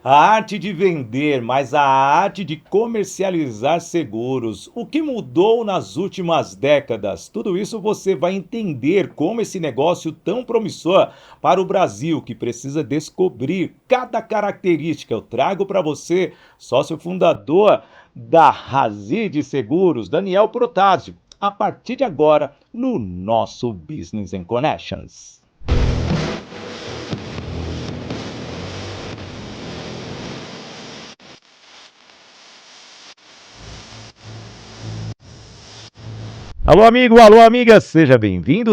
A arte de vender, mas a arte de comercializar seguros. O que mudou nas últimas décadas? Tudo isso você vai entender como esse negócio tão promissor para o Brasil, que precisa descobrir cada característica. Eu trago para você, sócio fundador da Razide Seguros, Daniel Protásio, a partir de agora no nosso Business and Connections. Alô amigo, alô amiga, seja bem-vindo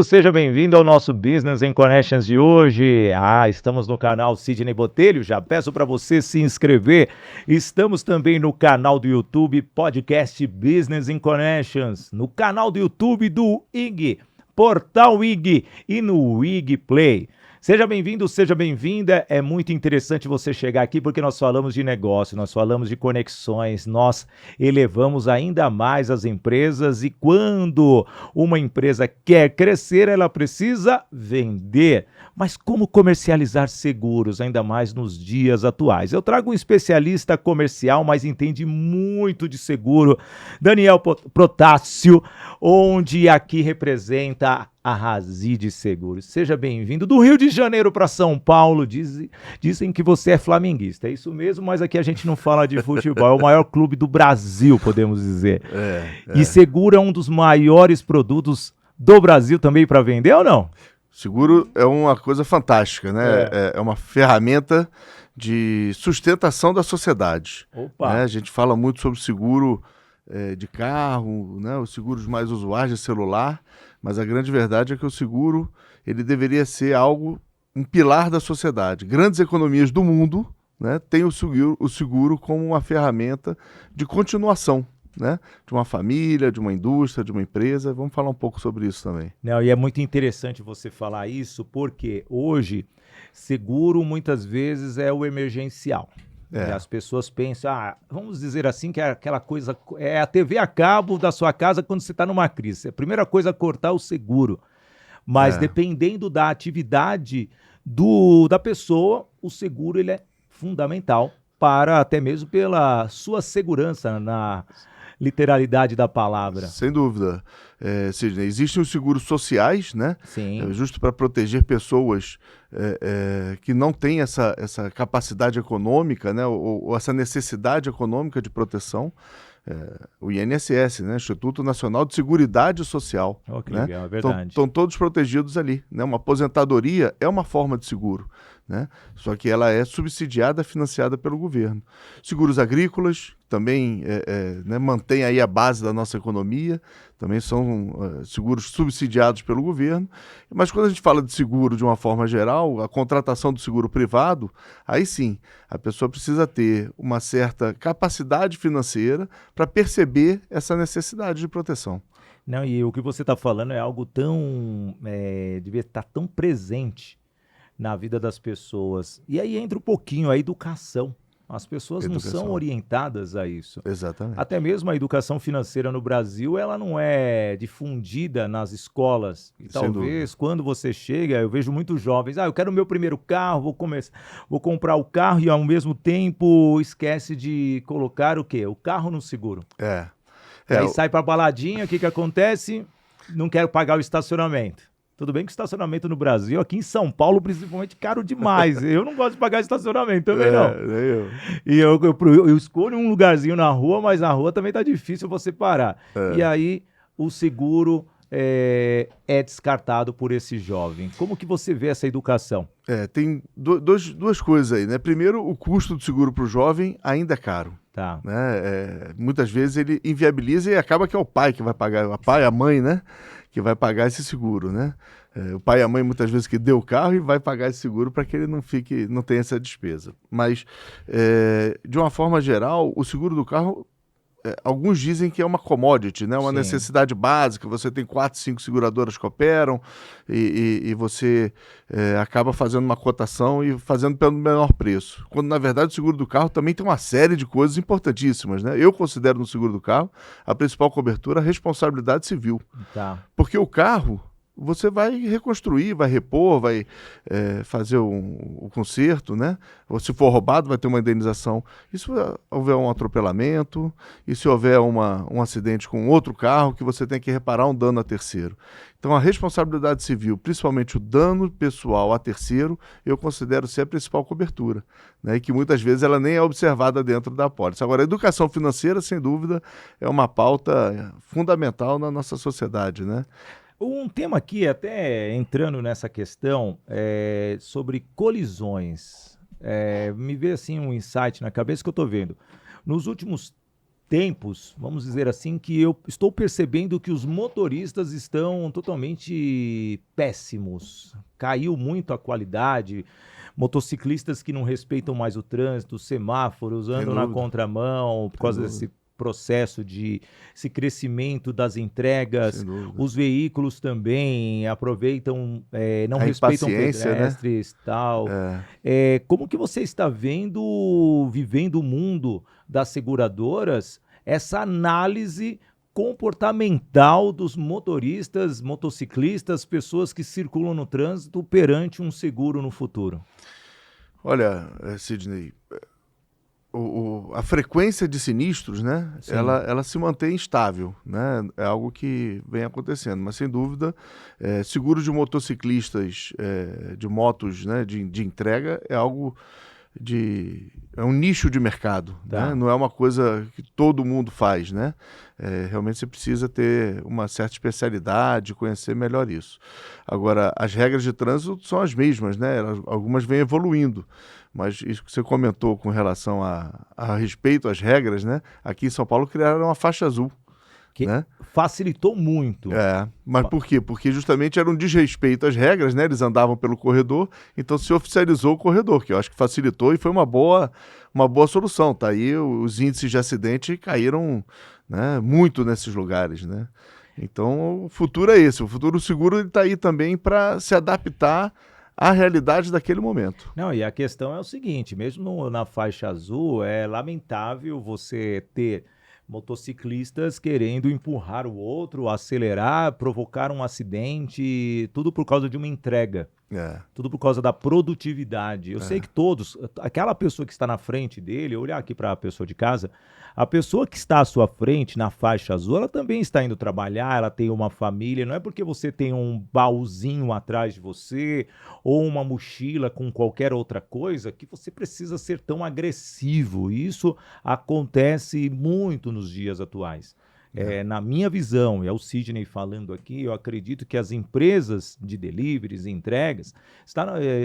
ao nosso Business and Connections de hoje. Estamos no canal Sidney Botelho, já peço para você se inscrever. Estamos também no canal do YouTube Podcast Business and Connections, no canal do YouTube do IG, Portal IG e no IG Play. Seja bem-vindo, seja bem-vinda. É muito interessante você chegar aqui porque nós falamos de negócio, nós falamos de conexões, nós elevamos ainda mais as empresas e quando uma empresa quer crescer, ela precisa vender. Mas como comercializar seguros, ainda mais nos dias atuais? Eu trago um especialista comercial, mas entende muito de seguro, Daniel Protásio, onde aqui representa a Razide Seguros. Seja bem-vindo do Rio de Janeiro para São Paulo. Dizem que você é flamenguista, é isso mesmo, mas aqui a gente não fala de futebol, é o maior clube do Brasil, podemos dizer. E seguro é um dos maiores produtos do Brasil também para vender ou não? Seguro é uma coisa fantástica, né? É uma ferramenta de sustentação da sociedade. Opa! Né? A gente fala muito sobre seguro de carro, né? Os seguros mais usuais de celular, mas a grande verdade é que o seguro ele deveria ser um pilar da sociedade. Grandes economias do mundo, né, têm o seguro como uma ferramenta de continuação, né, de uma família, de uma indústria, de uma empresa. Vamos falar um pouco sobre isso também. Não, e é muito interessante você falar isso, porque hoje seguro muitas vezes é o emergencial. As pessoas pensam, vamos dizer assim, que é aquela coisa, é a TV a cabo da sua casa quando você está numa crise. A primeira coisa é cortar o seguro. Mas dependendo da atividade da pessoa, o seguro ele é fundamental para até mesmo pela sua segurança na literalidade da palavra. Sem dúvida. Sidney, existem os seguros sociais, né? Sim. Justo para proteger pessoas que não têm essa capacidade econômica, né? Ou essa necessidade econômica de proteção. O INSS, né? Instituto Nacional de Seguridade Social. Que né? legal, é verdade. Estão todos protegidos ali. Né? Uma aposentadoria é uma forma de seguro, né? Só que ela é subsidiada, financiada pelo governo. Seguros agrícolas também né, mantém aí a base da nossa economia, também são seguros subsidiados pelo governo. Mas quando a gente fala de seguro de uma forma geral, a contratação do seguro privado, aí sim, a pessoa precisa ter uma certa capacidade financeira para perceber essa necessidade de proteção. Não, e o que você está falando é algo devia estar tão presente na vida das pessoas. E aí entra um pouquinho a educação. As pessoas não são orientadas a isso. Exatamente. Até mesmo a educação financeira no Brasil, ela não é difundida nas escolas. E talvez quando você chega, eu vejo muitos jovens, eu quero o meu primeiro carro, vou comprar o carro e ao mesmo tempo esquece de colocar o quê? O carro no seguro. Aí sai pra baladinha, o que acontece? Não quero pagar o estacionamento. Tudo bem que o estacionamento no Brasil, aqui em São Paulo, principalmente, caro demais. Eu não gosto de pagar estacionamento também, não. E eu escolho um lugarzinho na rua, mas na rua também tá difícil você parar. E aí, o seguro é descartado por esse jovem. Como que você vê essa educação? Tem duas coisas aí, né? Primeiro, o custo do seguro para o jovem ainda é caro. Né? Muitas vezes ele inviabiliza e acaba que é o pai que vai pagar, o pai, a mãe, né? Que vai pagar esse seguro, né? O pai e a mãe muitas vezes que deu o carro e vai pagar esse seguro para que ele não tenha essa despesa. Mas, de uma forma geral, o seguro do carro, alguns dizem que é uma commodity, né? Uma necessidade básica. Você tem 4, 5 seguradoras que operam e você acaba fazendo uma cotação e fazendo pelo menor preço. Quando, na verdade, o seguro do carro também tem uma série de coisas importantíssimas, né? Eu considero no seguro do carro a principal cobertura a responsabilidade civil. Porque o carro, você vai reconstruir, vai repor, vai fazer o conserto, né? Ou se for roubado, vai ter uma indenização. E se houver um atropelamento, e se houver um acidente com outro carro, que você tem que reparar um dano a terceiro. Então, a responsabilidade civil, principalmente o dano pessoal a terceiro, eu considero ser a principal cobertura, né? E que muitas vezes ela nem é observada dentro da apólice. Agora, a educação financeira, sem dúvida, é uma pauta fundamental na nossa sociedade, né? Um tema aqui, até entrando nessa questão, sobre colisões. Me veio assim um insight na cabeça que eu estou vendo. Nos últimos tempos, vamos dizer assim, que eu estou percebendo que os motoristas estão totalmente péssimos. Caiu muito a qualidade. Motociclistas que não respeitam mais o trânsito, semáforos, andam na contramão por causa desse processo esse crescimento das entregas. Os veículos também aproveitam, não respeitam pedestres, né? Tal. Como que você está vivendo o mundo das seguradoras, essa análise comportamental dos motoristas, motociclistas, pessoas que circulam no trânsito perante um seguro no futuro? Olha, Sidney, a frequência de sinistros, né, ela se mantém estável, né, é algo que vem acontecendo, mas sem dúvida, seguro de motociclistas, de motos, né, de entrega é algo é um nicho de mercado, né? Não é uma coisa que todo mundo faz, né? Realmente você precisa ter uma certa especialidade, conhecer melhor isso. Agora, as regras de trânsito são as mesmas, né? Algumas vêm evoluindo, mas isso que você comentou com relação a respeito às regras, né? Aqui em São Paulo criaram uma faixa azul. Que facilitou muito. Mas por quê? Porque justamente era um desrespeito às regras, né? Eles andavam pelo corredor, então se oficializou o corredor, que eu acho que facilitou e foi uma boa solução. Tá aí, os índices de acidente caíram, né, muito nesses lugares, né? Então o futuro é esse, o futuro seguro está aí também para se adaptar à realidade daquele momento. Não, e a questão é o seguinte, mesmo na faixa azul, é lamentável você ter motociclistas querendo empurrar o outro, acelerar, provocar um acidente, tudo por causa de uma entrega. Tudo por causa da produtividade. Eu sei que aquela pessoa que está na frente dele, olhar aqui para a pessoa de casa, a pessoa que está à sua frente, na faixa azul, ela também está indo trabalhar, ela tem uma família, não é porque você tem um baúzinho atrás de você, ou uma mochila com qualquer outra coisa, que você precisa ser tão agressivo. E isso acontece muito nos dias atuais. Na minha visão, e é o Sidney falando aqui, eu acredito que as empresas de deliveries e entregas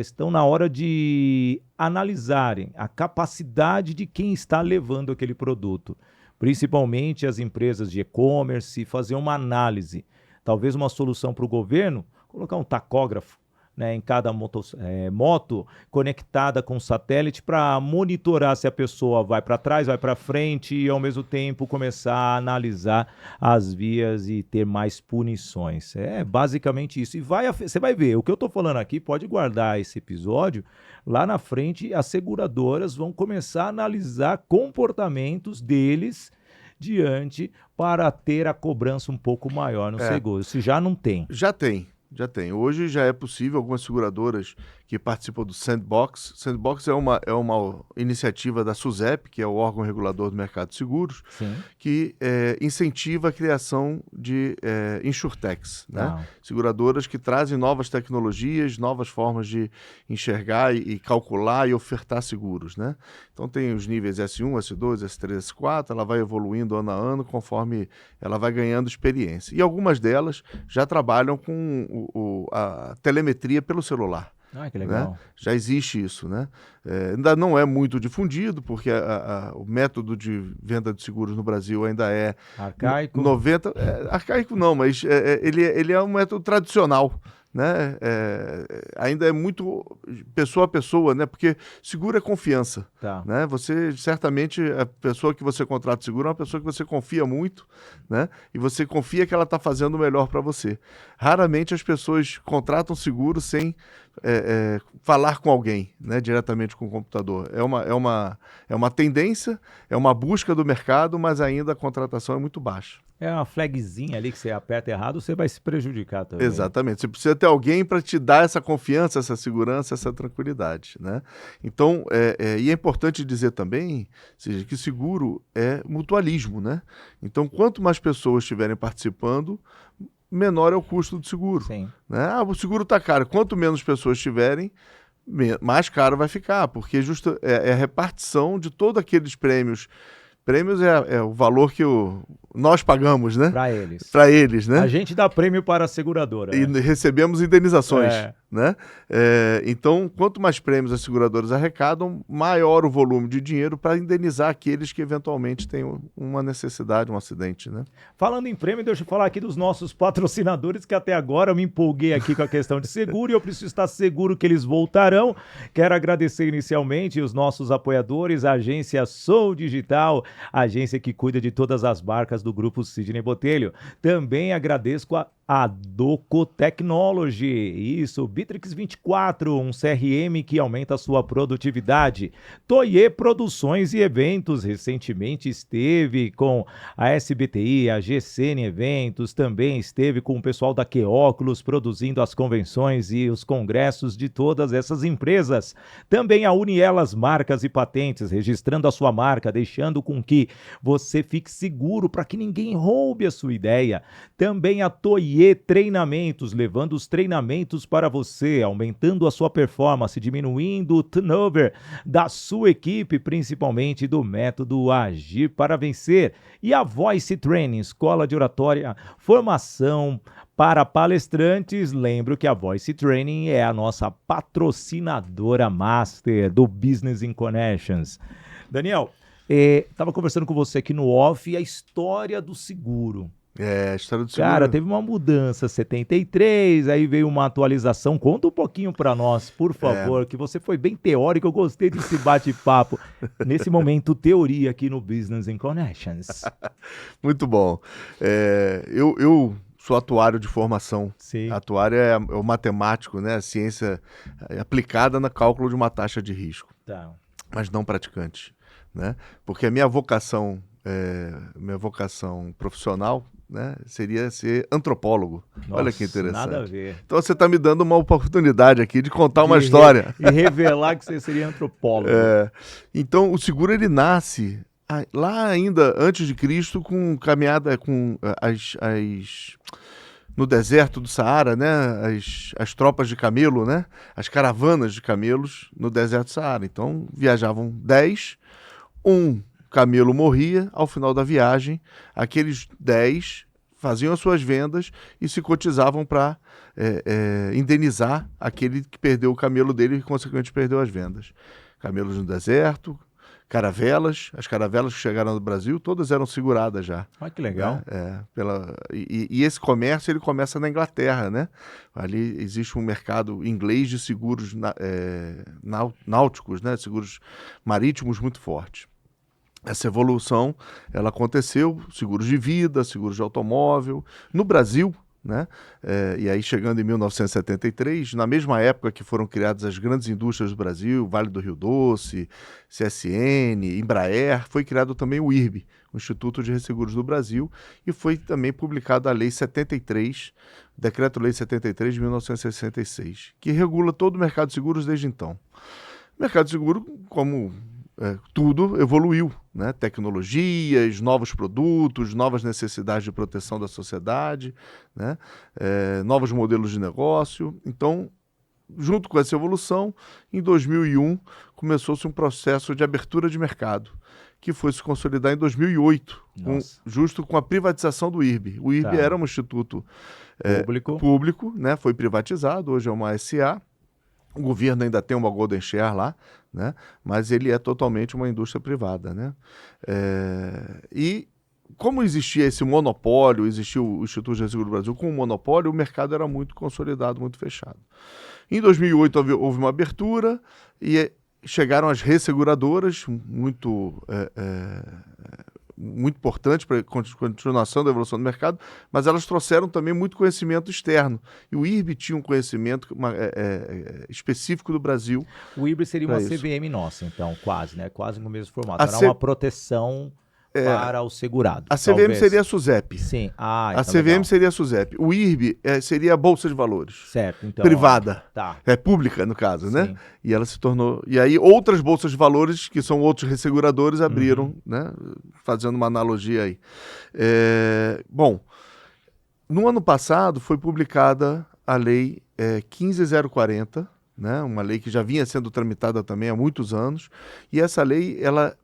estão na hora de analisarem a capacidade de quem está levando aquele produto, principalmente as empresas de e-commerce, fazer uma análise, talvez uma solução para o governo, colocar um tacógrafo, né, em cada moto conectada com satélite para monitorar se a pessoa vai para trás, vai para frente e ao mesmo tempo começar a analisar as vias e ter mais punições. É basicamente isso. E você vai ver, o que eu estou falando aqui, pode guardar esse episódio, lá na frente as seguradoras vão começar a analisar comportamentos deles diante para ter a cobrança um pouco maior no seguro. Se já não tem. Já tem. Hoje já é possível, algumas seguradoras que participam do Sandbox. Sandbox é uma iniciativa da SUSEP, que é o órgão regulador do mercado de seguros, que incentiva a criação de insurtechs, né? Seguradoras que trazem novas tecnologias, novas formas de enxergar e calcular e ofertar seguros, né? Então tem os níveis S1, S2, S3, S4, ela vai evoluindo ano a ano conforme ela vai ganhando experiência. E algumas delas já trabalham com a telemetria pelo celular. Que legal. Né? Já existe isso, né? Ainda não é muito difundido, porque o método de venda de seguros no Brasil ainda é... Arcaico? Arcaico não, mas ele é um método tradicional, né? Ainda é muito pessoa a pessoa, né? Porque seguro é confiança, né? Você, certamente, a pessoa que você contrata seguro é uma pessoa que você confia muito, né? E você confia que ela está fazendo o melhor para você. Raramente as pessoas contratam seguro sem falar com alguém, né? Diretamente com o computador. É uma tendência, é uma busca do mercado, mas ainda a contratação é muito baixa. É uma flagzinha ali que você aperta errado, você vai se prejudicar também. Exatamente. Você precisa ter alguém para te dar essa confiança, essa segurança, essa tranquilidade, né? Então, e é importante dizer também, seja, que seguro é mutualismo, né? Então, quanto mais pessoas estiverem participando, menor é o custo do seguro. Sim. Né? Ah, o seguro está caro. Quanto menos pessoas tiverem, mais caro vai ficar, porque é a repartição de todos aqueles prêmios. Prêmios é o valor que nós pagamos, né? Para eles. Para eles, né? A gente dá prêmio para a seguradora. E recebemos indenizações, É. né? Então, quanto mais prêmios as seguradoras arrecadam, maior o volume de dinheiro para indenizar aqueles que eventualmente têm uma necessidade, um acidente, né? Falando em prêmio, deixa eu falar aqui dos nossos patrocinadores, que até agora eu me empolguei aqui com a questão de seguro e eu preciso estar seguro que eles voltarão. Quero agradecer inicialmente os nossos apoiadores, a agência Sou Digital, a agência que cuida de todas as marcas do grupo Sidney Botelho. Também agradeço a Doco Technology, isso, Bitrix 24, um CRM que aumenta a sua produtividade. Toye Produções e Eventos, recentemente esteve com a SBTI, a GCN Eventos, também esteve com o pessoal da Queóculos produzindo as convenções e os congressos de todas essas empresas. Também a Unielas Marcas e Patentes, registrando a sua marca, deixando com que você fique seguro para que ninguém roube a sua ideia. Também a Toye Treinamentos, levando os treinamentos para você, aumentando a sua performance, diminuindo o turnover da sua equipe, principalmente do método Agir para Vencer. E a Voice Training, escola de oratória, formação para palestrantes. Lembro que a Voice Training é a nossa patrocinadora master do Business in Connections. Daniel, estava conversando com você aqui no off a história do seguro. A história do seguro. Cara, teve uma mudança, 73, aí veio uma atualização. Conta um pouquinho para nós, por favor, que você foi bem teórico, eu gostei desse bate-papo. Nesse momento, teoria aqui no Business in Connections. Muito bom. Eu sou atuário de formação. Sim. Atuário é o matemático, né? A ciência aplicada no cálculo de uma taxa de risco. Tá. Mas não praticante, né? Porque a minha vocação profissional, né, seria ser antropólogo. Nossa, olha que interessante. Nada a ver. Então você está me dando uma oportunidade aqui de contar uma história. E revelar que você seria antropólogo. Então o seguro ele nasce lá ainda antes de Cristo com caminhada com no deserto do Saara, né, as tropas de camelo, né, as caravanas de camelos no deserto do Saara. Então viajavam 10, camelo morria, ao final da viagem, aqueles 10 faziam as suas vendas e se cotizavam para indenizar aquele que perdeu o camelo dele e, consequentemente, perdeu as vendas. Camelos no deserto, caravelas, as caravelas que chegaram no Brasil, todas eram seguradas já. Olha que legal. E esse comércio, ele começa na Inglaterra, né? Ali existe um mercado inglês de seguros náuticos, né? Seguros marítimos muito forte. Essa evolução, ela aconteceu, seguros de vida, seguros de automóvel. No Brasil, né? E aí chegando em 1973, na mesma época que foram criadas as grandes indústrias do Brasil, Vale do Rio Doce, CSN, Embraer, foi criado também o IRB, o Instituto de Resseguros do Brasil, e foi também publicada a Lei 73, Decreto-Lei 73 de 1966, que regula todo o mercado de seguros desde então. O mercado de seguro, como tudo evoluiu, né? Tecnologias, novos produtos, novas necessidades de proteção da sociedade, né? Novos modelos de negócio. Então, junto com essa evolução, em 2001, começou-se um processo de abertura de mercado, que foi se consolidar em 2008, justo com a privatização do IRB. O IRB era um instituto público, né? Foi privatizado, hoje é uma SA. O governo ainda tem uma Golden Share lá, né? Mas ele é totalmente uma indústria privada, né? E como existia esse monopólio, existia o Instituto de Resseguros do Brasil com um monopólio, o mercado era muito consolidado, muito fechado. Em 2008 houve uma abertura e chegaram as resseguradoras, muito importante para a continuação da evolução do mercado, mas elas trouxeram também muito conhecimento externo. E o IRB tinha um conhecimento específico do Brasil. O IRB seria uma CVM nossa, então, quase, né? Quase no mesmo formato. Era uma proteção para o segurado. A CVM seria a SUSEP. Sim. A então CVM legal. seria a SUSEP. O IRB seria a Bolsa de Valores. Certo. Então, privada. Tá. É pública, no caso, né? Sim. E ela se tornou... E aí outras bolsas de valores, que são outros resseguradores, abriram, né? Fazendo uma analogia aí. Bom, no ano passado foi publicada a Lei 15.040, né? Uma lei que já vinha sendo tramitada também há muitos anos. E essa lei, ela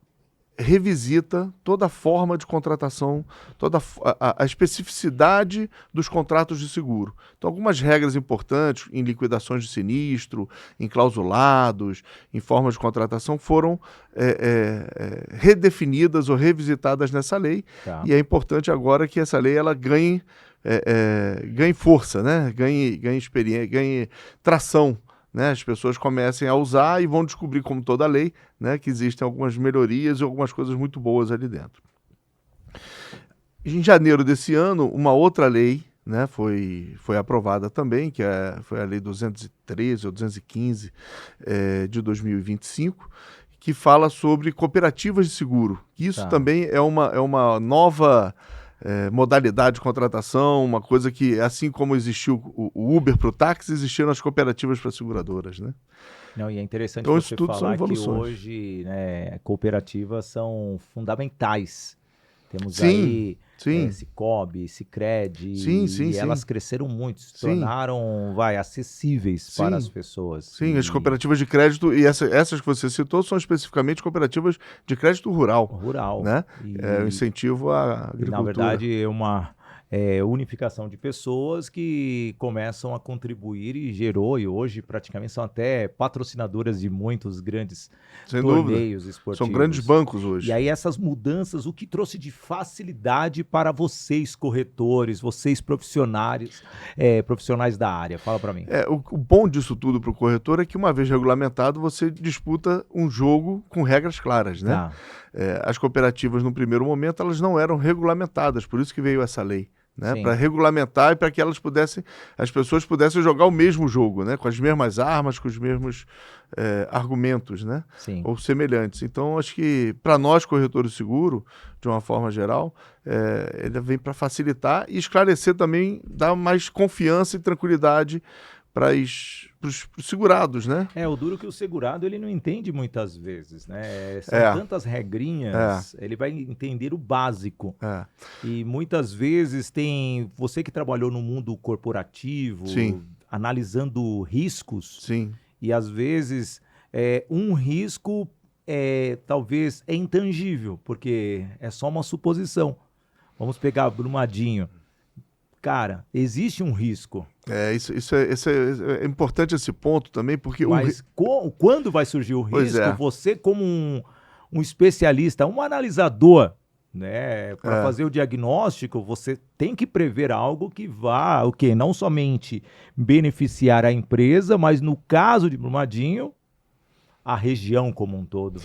revisita toda a forma de contratação, toda a especificidade dos contratos de seguro. Então, algumas regras importantes em liquidações de sinistro, em clausulados, em formas de contratação, foram redefinidas ou revisitadas nessa lei. Tá. E é importante agora que essa lei ela ganhe força, né? Ganhe experiência, ganhe tração. Né, as pessoas comecem a usar e vão descobrir, como toda lei, né, que existem algumas melhorias e algumas coisas muito boas ali dentro. Em janeiro desse ano, uma outra lei, né, foi aprovada também, que foi a Lei 213 ou 215 de 2025, que fala sobre cooperativas de seguro. Isso também é uma nova... modalidade de contratação, uma coisa que, assim como existiu o Uber para o táxi, existiram as cooperativas para seguradoras, né? Não, e é interessante então, você falar que hoje, né, cooperativas são fundamentais. Temos aí Sicoob, Sicredi, e elas cresceram muito, se tornaram acessíveis para as pessoas. Sim, as cooperativas de crédito, e essas que você citou, são especificamente cooperativas de crédito rural. Né? O incentivo à agricultura. Na verdade, é uma unificação de pessoas que começam a contribuir e gerou, e hoje praticamente são até patrocinadoras de muitos grandes torneios esportivos. São grandes bancos hoje. E aí essas mudanças, o que trouxe de facilidade para vocês corretores, vocês profissionais da área? Fala para mim. O bom disso tudo para o corretor é que, uma vez regulamentado, você disputa um jogo com regras claras, né? As cooperativas, no primeiro momento, elas não eram regulamentadas, por isso que veio essa lei. Né, para regulamentar e para que as pessoas pudessem jogar o mesmo jogo, né, com as mesmas armas, com os mesmos argumentos, né, ou semelhantes. Então, acho que para nós, corretores de seguro, de uma forma geral, ele vem para facilitar e esclarecer também, dar mais confiança e tranquilidade para os segurados, né? O duro que o segurado ele não entende muitas vezes, né? São tantas regrinhas, ele vai entender o básico. E muitas vezes tem você que trabalhou no mundo corporativo, analisando riscos, e às vezes um risco talvez é intangível, porque é só uma suposição. Vamos pegar Brumadinho. Cara, existe um risco. Isso é importante esse ponto também, porque... Mas quando vai surgir o risco, você como um especialista, um analisador, né, para fazer o diagnóstico, você tem que prever algo que vá, não somente beneficiar a empresa, mas no caso de Brumadinho, a região como um todo.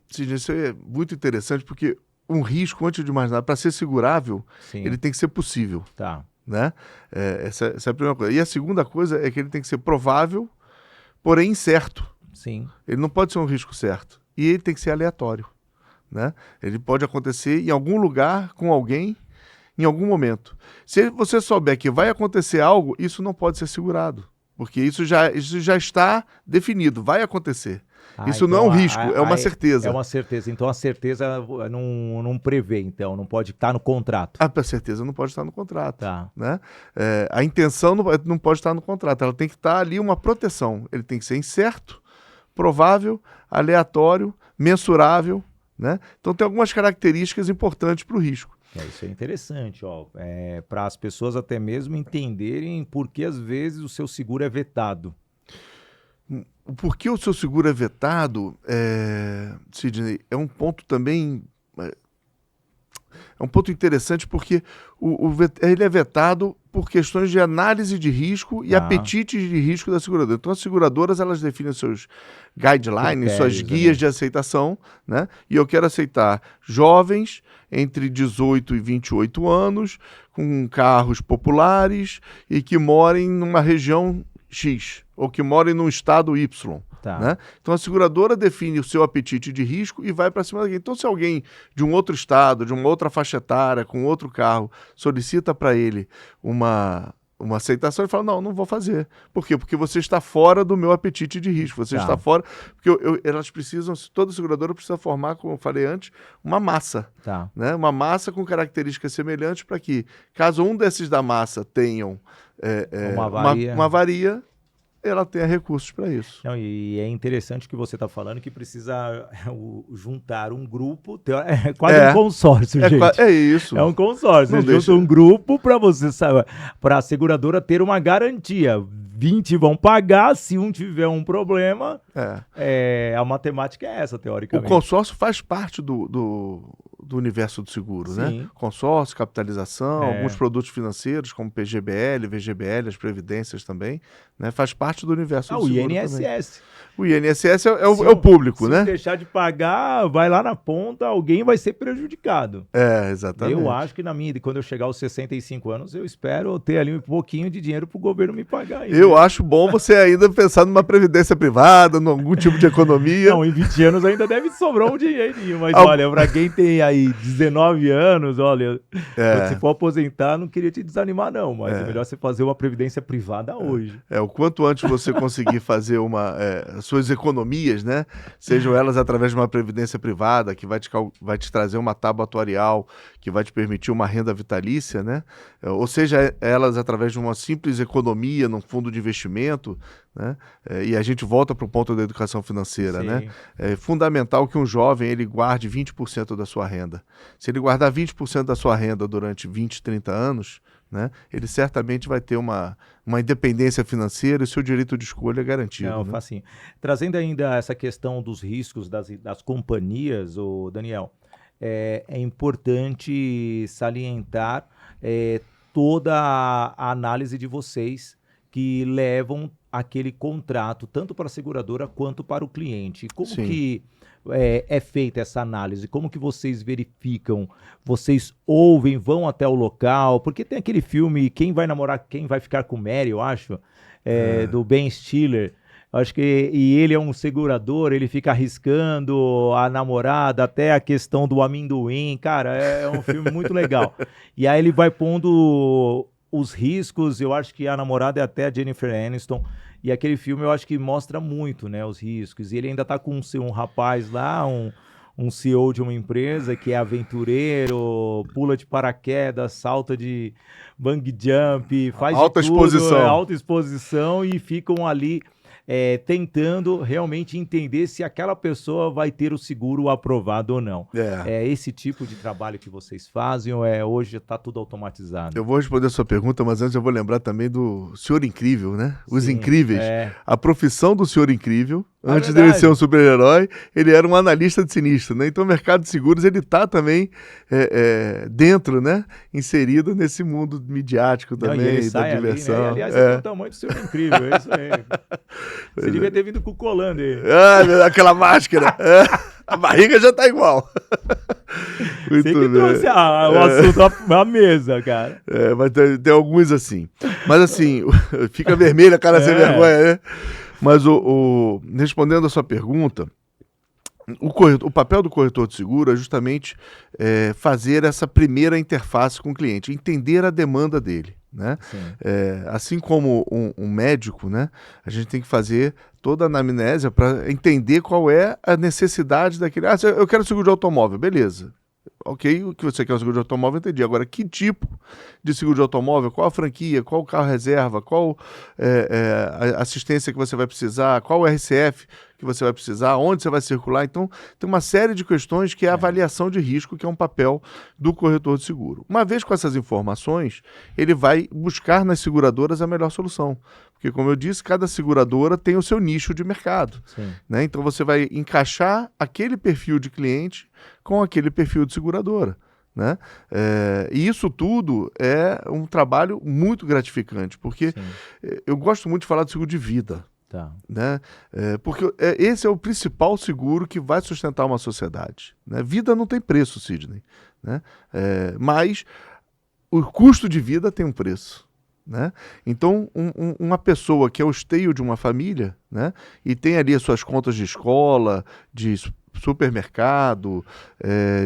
Sidney, isso é muito interessante, porque um risco, antes de mais nada, para ser segurável, ele tem que ser possível. Né? Essa é a primeira coisa. E a segunda coisa é que ele tem que ser provável, porém incerto. Ele não pode ser um risco certo. E ele tem que ser aleatório. Né? Ele pode acontecer em algum lugar, com alguém, em algum momento. Se você souber que vai acontecer algo, isso não pode ser segurado. Porque isso já está definido, vai acontecer. Isso então, não é um risco, é uma certeza. É uma certeza. Então a certeza não prevê, então, não pode estar no contrato. A certeza não pode estar no contrato. Né? A intenção não pode estar no contrato, ela tem que estar ali uma proteção. Ele tem que ser incerto, provável, aleatório, mensurável. Né? Então tem algumas características importantes para o risco. Isso é interessante, para as pessoas até mesmo entenderem por que às vezes o seu seguro é vetado. Por que o seu seguro é vetado, Sidney, é um ponto também... É um ponto interessante porque ele é vetado por questões de análise de risco e apetite de risco da seguradora. Então, as seguradoras, elas definem seus guidelines, suas guias de aceitação, né? E eu quero aceitar jovens entre 18 e 28 anos, com carros populares e que morem numa região X ou que morem num estado Y. Tá. Né? Então a seguradora define o seu apetite de risco e vai para cima daquele. Então se alguém de um outro estado, de uma outra faixa etária, com outro carro, solicita para ele uma aceitação, ele fala, não vou fazer. Por quê? Porque você está fora do meu apetite de risco. Você está fora... Porque elas precisam, toda seguradora precisa formar, como eu falei antes, uma massa. Tá. Né? Uma massa com características semelhantes para que, caso um desses da massa tenham uma avaria, ela tenha recursos para isso. Não, e é interessante que você está falando que precisa juntar um grupo, quase um consórcio, gente. É isso. É um consórcio. Você junta um grupo para a seguradora ter uma garantia. 20 vão pagar, se um tiver um problema, a matemática é essa, teoricamente. O consórcio faz parte do universo do seguro, né? Consórcio, capitalização, alguns produtos financeiros, como PGBL, VGBL, as previdências também, né? Faz parte do universo do seguro. O INSS. Também. O INSS é o público, né? Se deixar de pagar, vai lá na ponta, alguém vai ser prejudicado. Exatamente. Eu acho que quando eu chegar aos 65 anos, eu espero ter ali um pouquinho de dinheiro para o governo me pagar. Eu acho bom você ainda pensar numa previdência privada, em algum tipo de economia. Não, em 20 anos ainda deve sobrar um dinheirinho, mas olha, para quem tem aí 19 anos, olha, se for aposentar, não queria te desanimar não, mas é melhor você fazer uma previdência privada hoje. O quanto antes você conseguir fazer suas economias, né? Sejam elas através de uma previdência privada, que vai te trazer uma tábua atuarial, que vai te permitir uma renda vitalícia, né? Ou seja, elas através de uma simples economia num fundo de investimento, né? E a gente volta para o ponto da educação financeira, né? É fundamental que um jovem ele guarde 20% da sua renda. Se ele guardar 20% da sua renda durante 20, 30 anos, né, ele certamente vai ter uma independência financeira e seu direito de escolha é garantido. Não, né? Facinho. Trazendo ainda essa questão dos riscos das companhias, Daniel, é importante salientar toda a análise de vocês que levam aquele contrato, tanto para a seguradora quanto para o cliente. Como que é feita essa análise? Como que vocês verificam? Vocês ouvem, vão até o local? Porque tem aquele filme Quem Vai Namorar, Quem Vai Ficar com Mary, eu acho, do Ben Stiller. Acho que ele é um segurador, ele fica arriscando a namorada, até a questão do amendoim. Cara, é um filme muito legal. E aí ele vai pondo os riscos, eu acho que a namorada é até a Jennifer Aniston, e aquele filme eu acho que mostra muito, né, os riscos. E ele ainda tá com um rapaz lá, um CEO de uma empresa que é aventureiro, pula de paraquedas, salta de bungee jump, faz alta de tudo, exposição. Alta exposição, e ficam ali tentando realmente entender se aquela pessoa vai ter o seguro aprovado ou não. É esse tipo de trabalho que vocês fazem ou hoje está tudo automatizado? Eu vou responder a sua pergunta, mas antes eu vou lembrar também do Senhor Incrível, né? Os Incríveis. A profissão do Senhor Incrível, antes dele ser um super-herói, ele era um analista de sinistro, né? Então o mercado de seguros, ele está também dentro, né? Inserido nesse mundo midiático também, e da diversão. Ali, né? Aliás, é o tamanho do Senhor Incrível, é isso aí. Você devia ter vindo com o colando aí. Aquela máscara. A barriga já tá igual. Muito Você que bem. Trouxe o assunto à mesa, cara. Mas tem alguns assim. Mas assim, fica vermelha a cara sem vergonha, né? Mas respondendo a sua pergunta, o papel do corretor de seguro é justamente fazer essa primeira interface com o cliente, entender a demanda dele. Né? Assim como um médico, né? A gente tem que fazer toda a anamnésia para entender qual é a necessidade daquele. Eu quero seguro de automóvel, beleza. Ok, o que você quer um seguro de automóvel, eu entendi. Agora, que tipo de seguro de automóvel? Qual a franquia? Qual o carro reserva? Qual a assistência que você vai precisar? Qual o RCF que você vai precisar? Onde você vai circular? Então, tem uma série de questões que é a avaliação de risco, que é um papel do corretor de seguro. Uma vez com essas informações, ele vai buscar nas seguradoras a melhor solução. Porque, como eu disse, cada seguradora tem o seu nicho de mercado. Né? Então, você vai encaixar aquele perfil de cliente com aquele perfil de seguradora. Né? E isso tudo é um trabalho muito gratificante, porque eu gosto muito de falar de seguro de vida. Né? Porque esse é o principal seguro que vai sustentar uma sociedade. Né? Vida não tem preço, Sidney. Né? Mas o custo de vida tem um preço. né? Então, uma pessoa que é o esteio de uma família, né, e tem ali as suas contas de escola, de supermercado,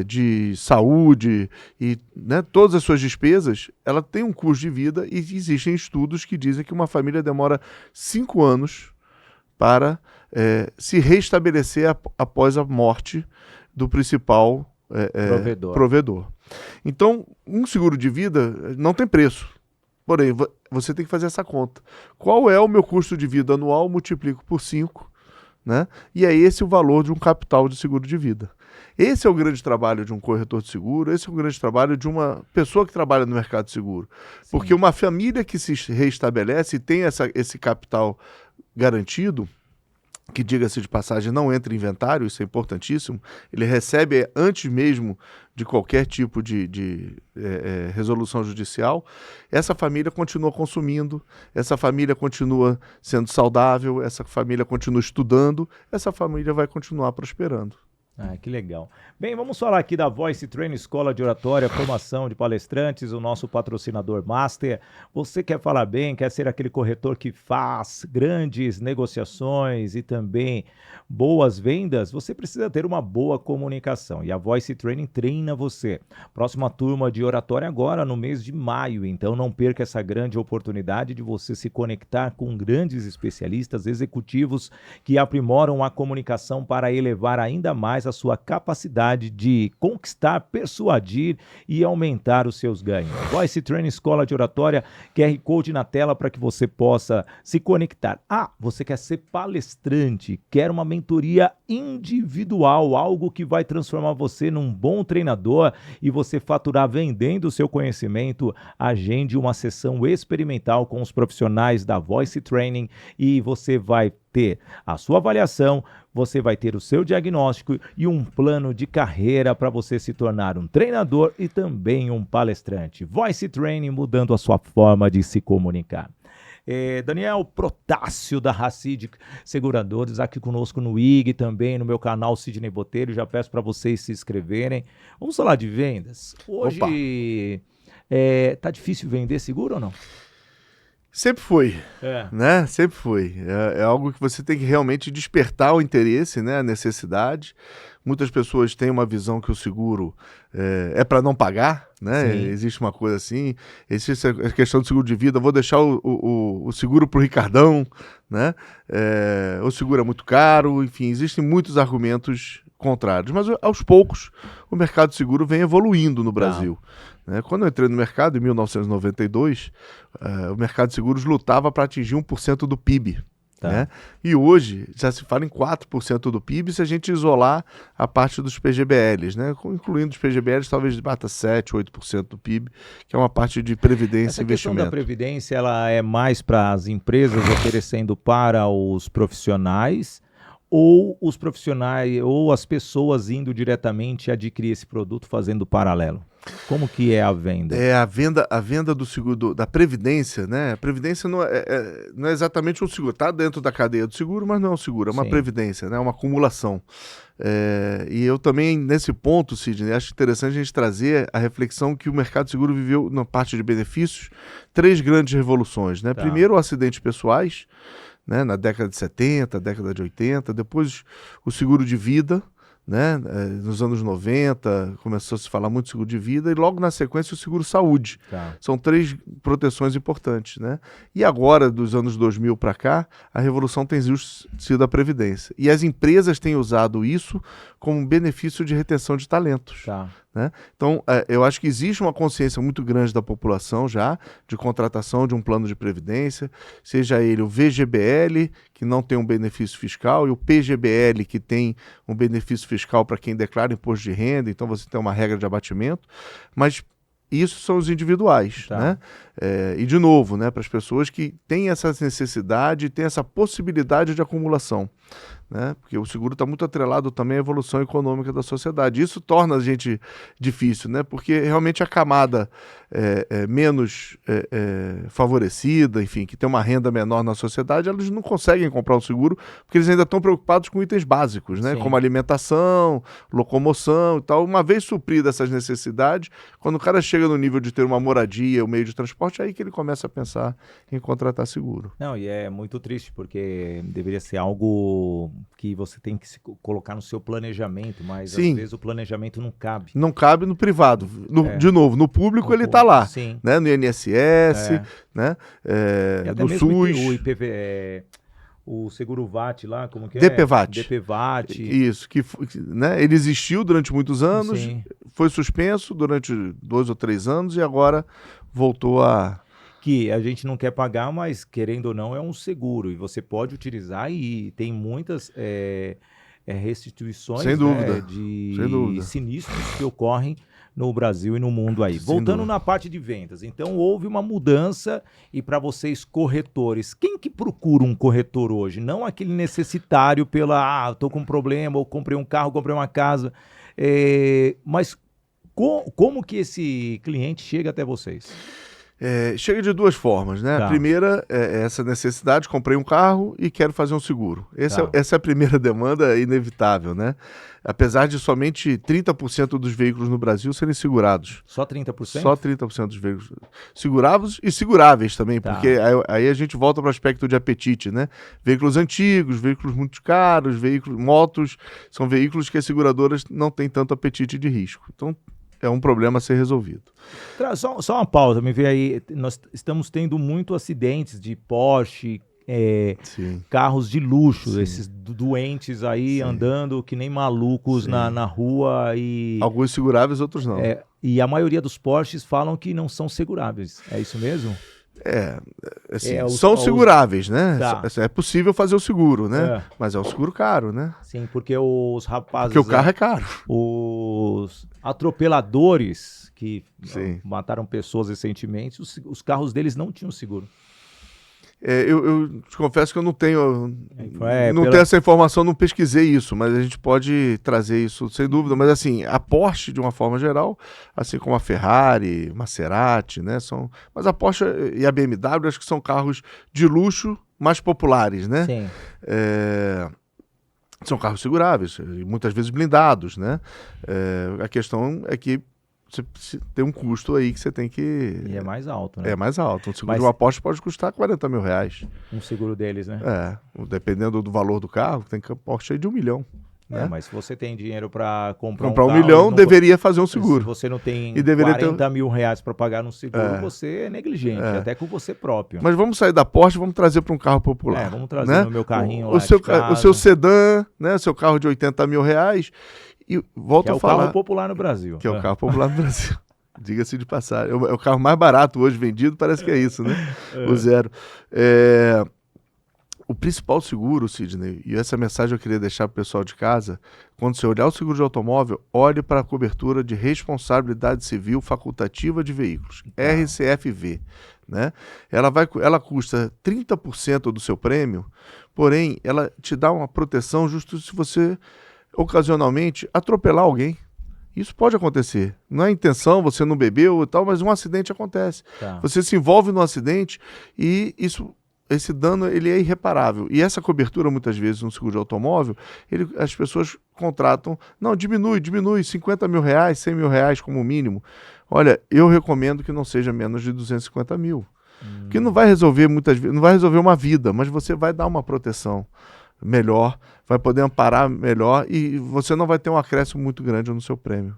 de saúde e, né, todas as suas despesas, ela tem um custo de vida e existem estudos que dizem que uma família demora 5 anos para se restabelecer após a morte do principal provedor. Então, um seguro de vida não tem preço. Porém, você tem que fazer essa conta. Qual é o meu custo de vida anual? Multiplico por 5, né? E é esse o valor de um capital de seguro de vida. Esse é o grande trabalho de um corretor de seguro, esse é o grande trabalho de uma pessoa que trabalha no mercado de seguro. Sim. Porque uma família que se reestabelece e tem esse capital garantido, que, diga-se de passagem, não entra em inventário, isso é importantíssimo, ele recebe antes mesmo de qualquer tipo de resolução judicial, essa família continua consumindo, essa família continua sendo saudável, essa família continua estudando, essa família vai continuar prosperando. Ah, que legal. Bem, vamos falar aqui da Voice Training, Escola de Oratória, formação de palestrantes, o nosso patrocinador Master. Você quer falar bem, quer ser aquele corretor que faz grandes negociações e também boas vendas, você precisa ter uma boa comunicação e a Voice Training treina você. Próxima turma de oratória agora no mês de maio, então não perca essa grande oportunidade de você se conectar com grandes especialistas executivos que aprimoram a comunicação para elevar ainda mais a sua capacidade de conquistar, persuadir e aumentar os seus ganhos. Voice Training Escola de Oratória, QR Code na tela para que você possa se conectar. Ah, você quer ser palestrante, quer uma mentoria individual, algo que vai transformar você num bom treinador e você faturar vendendo o seu conhecimento, agende uma sessão experimental com os profissionais da Voice Training e você vai ter a sua avaliação, você vai ter o seu diagnóstico e um plano de carreira para você se tornar um treinador e também um palestrante. Voice Training, mudando a sua forma de se comunicar. Daniel Protássio da Racid Seguradores aqui conosco no IG, também no meu canal Sidney Botelho, já peço para vocês se inscreverem. Vamos falar de vendas. Hoje tá difícil vender seguro ou não? Sempre foi, né? Sempre foi. É algo que você tem que realmente despertar o interesse, né? A necessidade. Muitas pessoas têm uma visão que o seguro é para não pagar, né? Sim. Existe uma coisa assim. Existe a questão do seguro de vida. Vou deixar o seguro para o Ricardão, né? O seguro é muito caro. Enfim, existem muitos argumentos contrários. Mas aos poucos o mercado de seguro vem evoluindo no Brasil. Quando eu entrei no mercado, em 1992, o mercado de seguros lutava para atingir 1% do PIB. Né? E hoje já se fala em 4% do PIB se a gente isolar a parte dos PGBLs, né? Incluindo os PGBLs, talvez bata 7%, 8% do PIB, que é uma parte de previdência e investimento. A questão da previdência ela é mais para as empresas oferecendo para os profissionais ou os profissionais ou as pessoas indo diretamente adquirir esse produto fazendo paralelo? Como que é a venda? A venda do seguro, da previdência, né? A previdência não é exatamente um seguro, está dentro da cadeia do seguro, mas não é um seguro, é uma previdência, né? É uma acumulação. E eu também, nesse ponto, Sidney, acho interessante a gente trazer a reflexão que o mercado de seguro viveu, na parte de benefícios, 3 grandes revoluções, né? Primeiro, acidentes pessoais, né? Na década de 70, década de 80, depois o seguro de vida, né? Nos anos 90 começou a se falar muito de seguro de vida e logo na sequência o seguro saúde. São 3 proteções importantes, né? E agora, dos anos 2000 para cá, a revolução tem sido a previdência. E as empresas têm usado isso como benefício de retenção de talentos. Né? Então, eu acho que existe uma consciência muito grande da população já de contratação de um plano de previdência, seja ele o VGBL, que não tem um benefício fiscal, e o PGBL, que tem um benefício fiscal para quem declara imposto de renda, então você tem uma regra de abatimento, mas isso são os individuais, né? E de novo, né, para as pessoas que têm essa necessidade, têm essa possibilidade de acumulação. né? Porque o seguro está muito atrelado também à evolução econômica da sociedade. Isso torna a gente difícil, né? Porque realmente a camada menos favorecida, enfim, que tem uma renda menor na sociedade, elas não conseguem comprar um seguro porque eles ainda estão preocupados com itens básicos, né? Como alimentação, locomoção e tal. Uma vez suprida essas necessidades, quando o cara chega no nível de ter uma moradia, o meio de transporte, é aí que ele começa a pensar em contratar seguro. Não, e é muito triste, porque deveria ser algo que você tem que se colocar no seu planejamento, mas Sim. às vezes o planejamento não cabe. Não cabe no privado. De novo, no público ele está lá. Sim. Né? No INSS, né? No SUS. O IPV, o seguro VAT lá, como que é? DPVAT. DPVAT. Isso, né? Ele existiu durante muitos anos, Sim. foi suspenso durante 2 ou 3 anos e agora voltou a... Que a gente não quer pagar, mas querendo ou não é um seguro e você pode utilizar e tem muitas restituições, sem dúvida, né, de sem dúvida, sinistros que ocorrem no Brasil e no mundo aí. Sem Voltando dúvida. na parte de vendas, então houve uma mudança e para vocês corretores, quem que procura um corretor hoje? Não aquele necessitário tô com um problema, ou comprei um carro, comprei uma casa, mas como que esse cliente chega até vocês? Chega de 2 formas, né? Tá. A primeira é essa necessidade, comprei um carro e quero fazer um seguro. Essa é a primeira demanda inevitável, né? Apesar de somente 30% dos veículos no Brasil serem segurados. Só 30%? Só 30% dos veículos segurados e seguráveis também, porque aí a gente volta para o aspecto de apetite, né? Veículos antigos, veículos muito caros, motos, são veículos que as seguradoras não têm tanto apetite de risco. Então, é um problema a ser resolvido. Só uma pausa, me vê aí. Nós estamos tendo muito acidentes de Porsche, carros de luxo, Sim. esses doentes aí Sim. andando que nem malucos na rua. Alguns seguráveis, outros não. E a maioria dos Porsches falam que não são seguráveis. É isso mesmo? São seguráveis, né? Tá. É possível fazer o seguro, né? Mas é um seguro caro, né? Sim, porque os rapazes... Porque o carro é caro. Os atropeladores que mataram pessoas recentemente, os carros deles não tinham seguro. Eu te confesso que eu não tenho tenho essa informação, não pesquisei isso, mas a gente pode trazer isso sem dúvida. Mas assim, a Porsche, de uma forma geral, assim como a Ferrari, Maserati, né? Mas a Porsche e a BMW acho que são carros de luxo mais populares, né? Sim. São carros seguráveis, muitas vezes blindados, né? A questão é que você tem um custo aí que você tem que... E é mais alto, né? É mais alto. Um seguro de uma Porsche pode custar 40 mil reais. Um seguro deles, né? Dependendo do valor do carro, tem Porsche aí de 1 milhão. Né? Mas se você tem dinheiro para comprar um 1 milhão, deveria fazer um seguro. Se você não tem e 40 mil reais para pagar no seguro, você é negligente, até com você próprio. Mas vamos sair da Porsche, vamos trazer para um carro popular. Vamos trazer né? no meu carrinho o seu sedã, né? Seu carro de 80 mil reais. E volto a falar. Que é o carro popular no Brasil. Que é o carro popular no Brasil. Diga-se de passagem. É o carro mais barato hoje vendido, parece que é isso, né? O zero. O principal seguro, Sidney, e essa mensagem eu queria deixar para o pessoal de casa, quando você olhar o seguro de automóvel, olhe para a cobertura de responsabilidade civil facultativa de veículos, RCFV. Né? Ela custa 30% do seu prêmio, porém, ela te dá uma proteção justo se você, ocasionalmente, atropelar alguém. Isso pode acontecer. Não é intenção, você não bebeu e tal, mas um acidente acontece. Você se envolve no acidente e esse dano ele é irreparável. E essa cobertura, muitas vezes, no seguro de automóvel, as pessoas contratam, não, diminui, 50 mil reais, 100 mil reais como mínimo. Olha, eu recomendo que não seja menos de 250 mil. Que não vai resolver muitas vezes, não vai resolver uma vida, mas você vai dar uma proteção melhor, vai poder amparar melhor e você não vai ter um acréscimo muito grande no seu prêmio.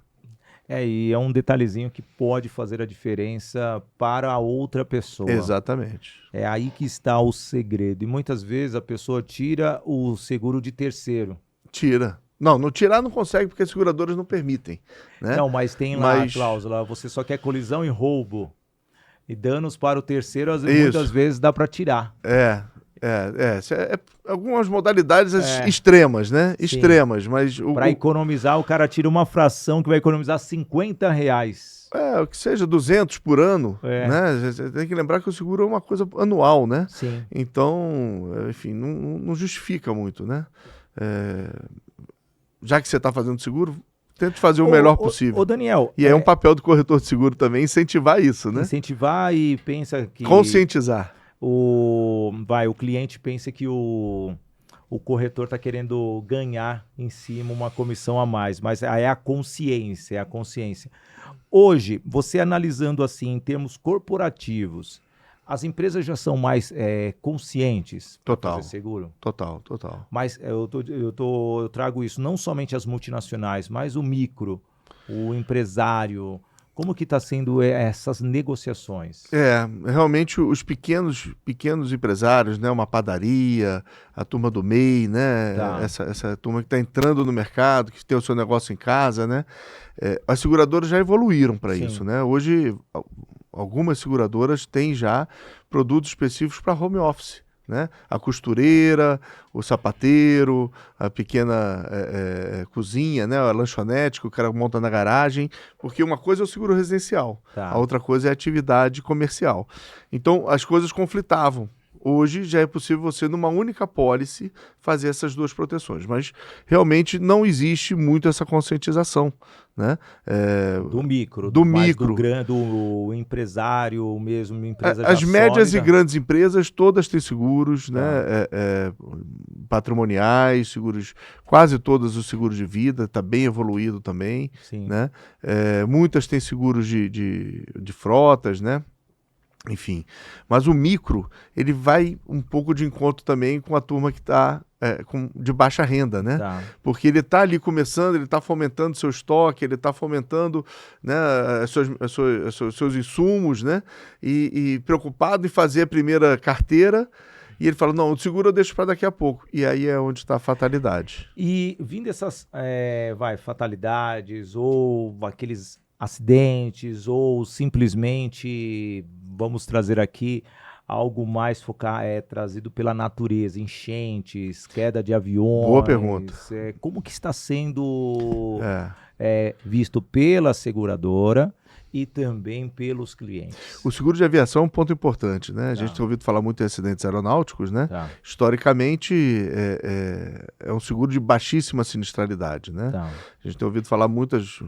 E é um detalhezinho que pode fazer a diferença para a outra pessoa. Exatamente. É aí que está o segredo. E muitas vezes a pessoa tira o seguro de terceiro. Tira. Não tirar não consegue porque as seguradoras não permitem. Né? Não, mas tem lá a cláusula, você só quer colisão e roubo. E danos para o terceiro, muitas vezes dá para tirar. Algumas modalidades extremas, né? Sim. Extremas, mas... Para economizar, o cara tira uma fração que vai economizar 50 reais. O que seja 200 por ano, né? Você tem que lembrar que o seguro é uma coisa anual, né? Sim. Então, enfim, não justifica muito, né? já que você está fazendo seguro, tente fazer o melhor possível. Ô Daniel... E é um papel do corretor de seguro também incentivar isso, né? Incentivar e pensa que... Conscientizar. O cliente pensa que o corretor está querendo ganhar em cima uma comissão a mais, mas aí é a consciência, Hoje, você analisando assim em termos corporativos, as empresas já são mais conscientes para fazer seguro? Total. Mas eu trago isso, não somente as multinacionais, mas o micro, o empresário. Como que está sendo essas negociações? Realmente os pequenos empresários, né? Uma padaria, a turma do MEI, né? Tá. Essa turma que está entrando no mercado, que tem o seu negócio em casa, né? As seguradoras já evoluíram para isso, né? Hoje, algumas seguradoras têm já produtos específicos para home office. Né? A costureira, o sapateiro, a pequena cozinha, né? A lanchonete que o cara monta na garagem, porque uma coisa é o seguro residencial, a outra coisa é a atividade comercial. Então, as coisas conflitavam. Hoje já é possível você, numa única pólice, fazer essas duas proteções, mas realmente não existe muito essa conscientização, né? Do micro, do empresário mesmo, empresa As médias sólida. E grandes empresas todas têm seguros, né? Patrimoniais, seguros, quase todos os seguros de vida, está bem evoluído também. Sim. Né? Muitas têm seguros de frotas, né? Enfim, mas o micro, ele vai um pouco de encontro também com a turma que está de baixa renda, né? Porque ele está ali começando, ele está fomentando seu estoque, ele está fomentando, né, seus insumos, né? E preocupado em fazer a primeira carteira, e ele fala, não, o seguro eu deixo para daqui a pouco. E aí é onde está a fatalidade. E vindo essas fatalidades ou aqueles acidentes ou simplesmente... Vamos trazer aqui algo mais trazido pela natureza, enchentes, queda de aviões. Boa pergunta. Como que está sendo visto pela seguradora e também pelos clientes? O seguro de aviação é um ponto importante, né? A gente tem ouvido falar muito de acidentes aeronáuticos, né? Historicamente, é um seguro de baixíssima sinistralidade, né? A gente tem ouvido falar muitos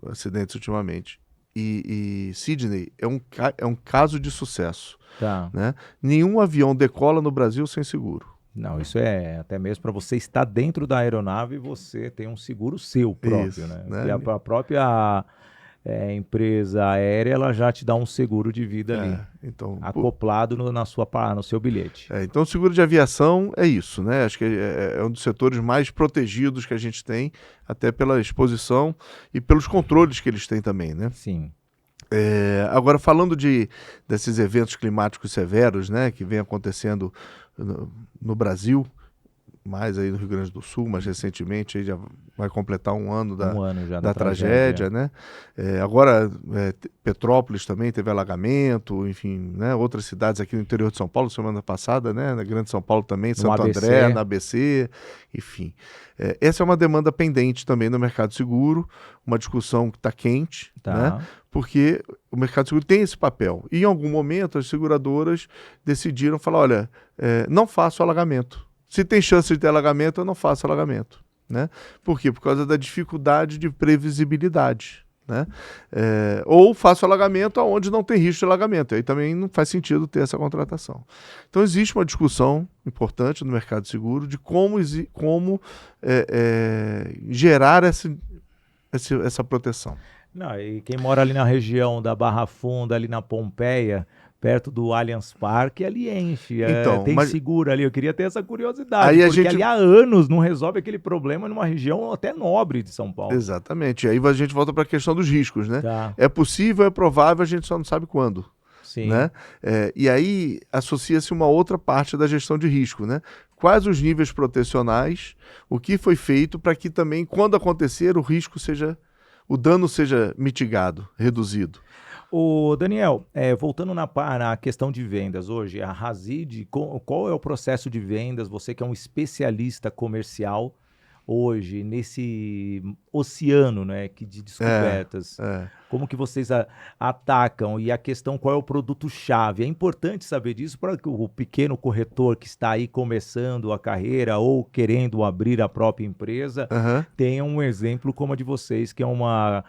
acidentes ultimamente. E Sidney é um caso de sucesso. Né? Nenhum avião decola no Brasil sem seguro. Não, isso até mesmo para você estar dentro da aeronave, você tem um seguro seu próprio. Isso, né? E a própria empresa aérea, ela já te dá um seguro de vida ali, então, acoplado no seu bilhete. Então o seguro de aviação é isso, né? Acho que é um dos setores mais protegidos que a gente tem, até pela exposição e pelos controles que eles têm também, né? Sim. Agora, falando desses eventos climáticos severos, né, que vem acontecendo no Brasil, mais aí no Rio Grande do Sul, mas recentemente aí já vai completar um ano da tragédia, né? Agora, Petrópolis também teve alagamento, enfim, né? Outras cidades aqui no interior de São Paulo, semana passada, né? Na Grande São Paulo também, Santo André, na ABC, enfim. Essa é uma demanda pendente também no mercado seguro, uma discussão que está quente, né? Porque o mercado seguro tem esse papel. E em algum momento as seguradoras decidiram falar, olha, não faço alagamento. Se tem chance de ter alagamento, eu não faço alagamento. Né? Por quê? Por causa da dificuldade de previsibilidade. Né? Ou faço alagamento onde não tem risco de alagamento. Aí também não faz sentido ter essa contratação. Então existe uma discussão importante no mercado seguro de como gerar essa proteção. Não, e quem mora ali na região da Barra Funda, ali na Pompeia, perto do Allianz Parque, ali enche. Então, tem seguro ali. Eu queria ter essa curiosidade, porque ali há anos não resolve aquele problema numa região até nobre de São Paulo. Exatamente. Aí a gente volta para a questão dos riscos, né? É possível, é provável, a gente só não sabe quando. Sim. Né? E aí associa-se uma outra parte da gestão de risco, né? Quais os níveis protecionais, o que foi feito para que também, quando acontecer, o dano seja mitigado, reduzido. Ô Daniel, voltando na questão de vendas hoje, a Razid, qual é o processo de vendas? Você que é um especialista comercial, hoje, nesse oceano, né, de descobertas? Como que vocês atacam? E a questão, qual é o produto-chave? É importante saber disso para que o pequeno corretor que está aí começando a carreira ou querendo abrir a própria empresa tenha um exemplo como a de vocês, que é uma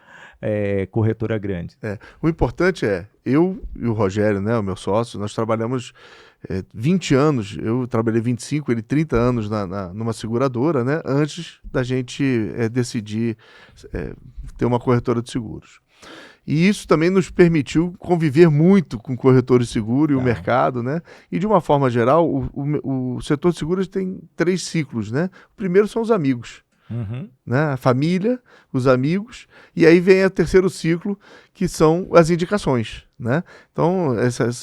corretora grande. O importante eu e o Rogério, né, o meu sócio, nós trabalhamos 20 anos, eu trabalhei 25, ele 30 anos numa seguradora, né, antes da gente decidir ter uma corretora de seguros. E isso também nos permitiu conviver muito com corretores de seguro e o mercado, né? E de uma forma geral, o setor de seguros tem 3 ciclos, né? O primeiro são os amigos, né? A família, os amigos, e aí vem o terceiro ciclo, que são as indicações, né? Então,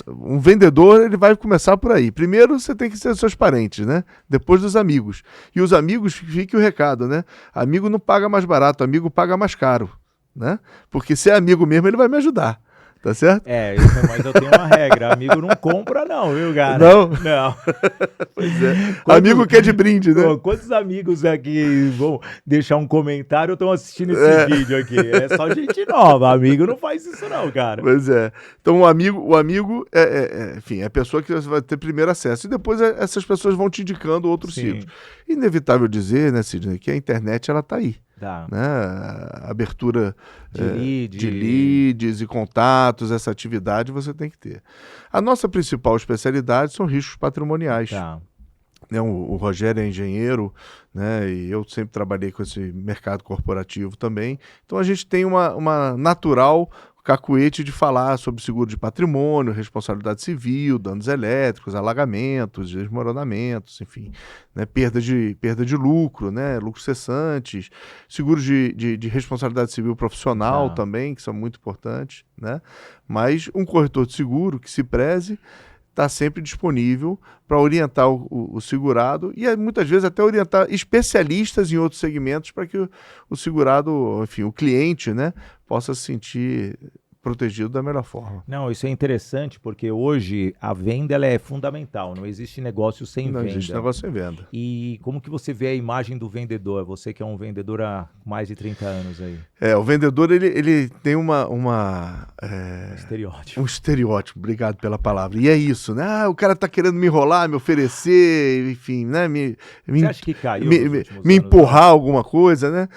um vendedor, ele vai começar por aí. Primeiro, você tem que ser seus parentes, né? Depois dos amigos. E os amigos, fique o recado, né? Amigo não paga mais barato, amigo paga mais caro. Né? Porque se é amigo mesmo, ele vai me ajudar, tá certo? Mas eu tenho uma regra, amigo não compra não, viu, cara? Não? Não. Pois amigo quer de brinde, né? Quantos amigos aqui vão deixar um comentário ou estão assistindo esse vídeo aqui? É só gente nova, amigo não faz isso não, cara. Pois então o amigo enfim, é a pessoa que você vai ter primeiro acesso, e depois essas pessoas vão te indicando outros ciclos. Inevitável dizer, né, Sidney, que a internet, ela tá aí. Né? A abertura de leads e contatos, essa atividade você tem que ter. A nossa principal especialidade são riscos patrimoniais. Né? O Rogério é engenheiro, né? E eu sempre trabalhei com esse mercado corporativo também. Então a gente tem uma natural cacuete de falar sobre seguro de patrimônio, responsabilidade civil, danos elétricos, alagamentos, desmoronamentos, enfim, né, perda de lucro, né, lucros cessantes, seguros de responsabilidade civil profissional também, que são muito importantes, né? Mas um corretor de seguro que se preze está sempre disponível para orientar o segurado e muitas vezes até orientar especialistas em outros segmentos para que o segurado, enfim, o cliente, né, possa se sentir protegido da melhor forma. Não, isso é interessante porque hoje a venda ela é fundamental, não existe negócio sem venda. Não existe negócio sem venda. E como que você vê a imagem do vendedor? Você que é um vendedor há mais de 30 anos aí. O vendedor ele tem estereótipo. Um estereótipo, obrigado pela palavra. E é isso, né? O cara tá querendo me enrolar, me oferecer, enfim, né? Você acha que caiu me empurrar alguma coisa, né?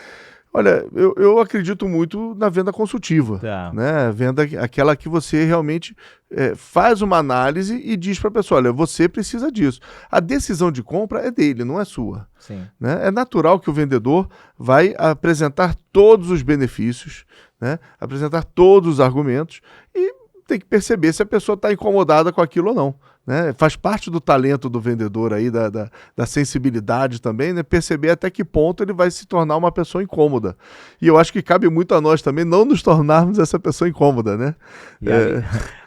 Olha, eu acredito muito na venda consultiva, né? Venda aquela que você realmente faz uma análise e diz para a pessoa, olha, você precisa disso. A decisão de compra é dele, não é sua. Né? É natural que o vendedor vai apresentar todos os benefícios, né? Apresentar todos os argumentos e tem que perceber se a pessoa está incomodada com aquilo ou não. Né? Faz parte do talento do vendedor aí, da sensibilidade também, né? Perceber até que ponto ele vai se tornar uma pessoa incômoda. E eu acho que cabe muito a nós também não nos tornarmos essa pessoa incômoda, né?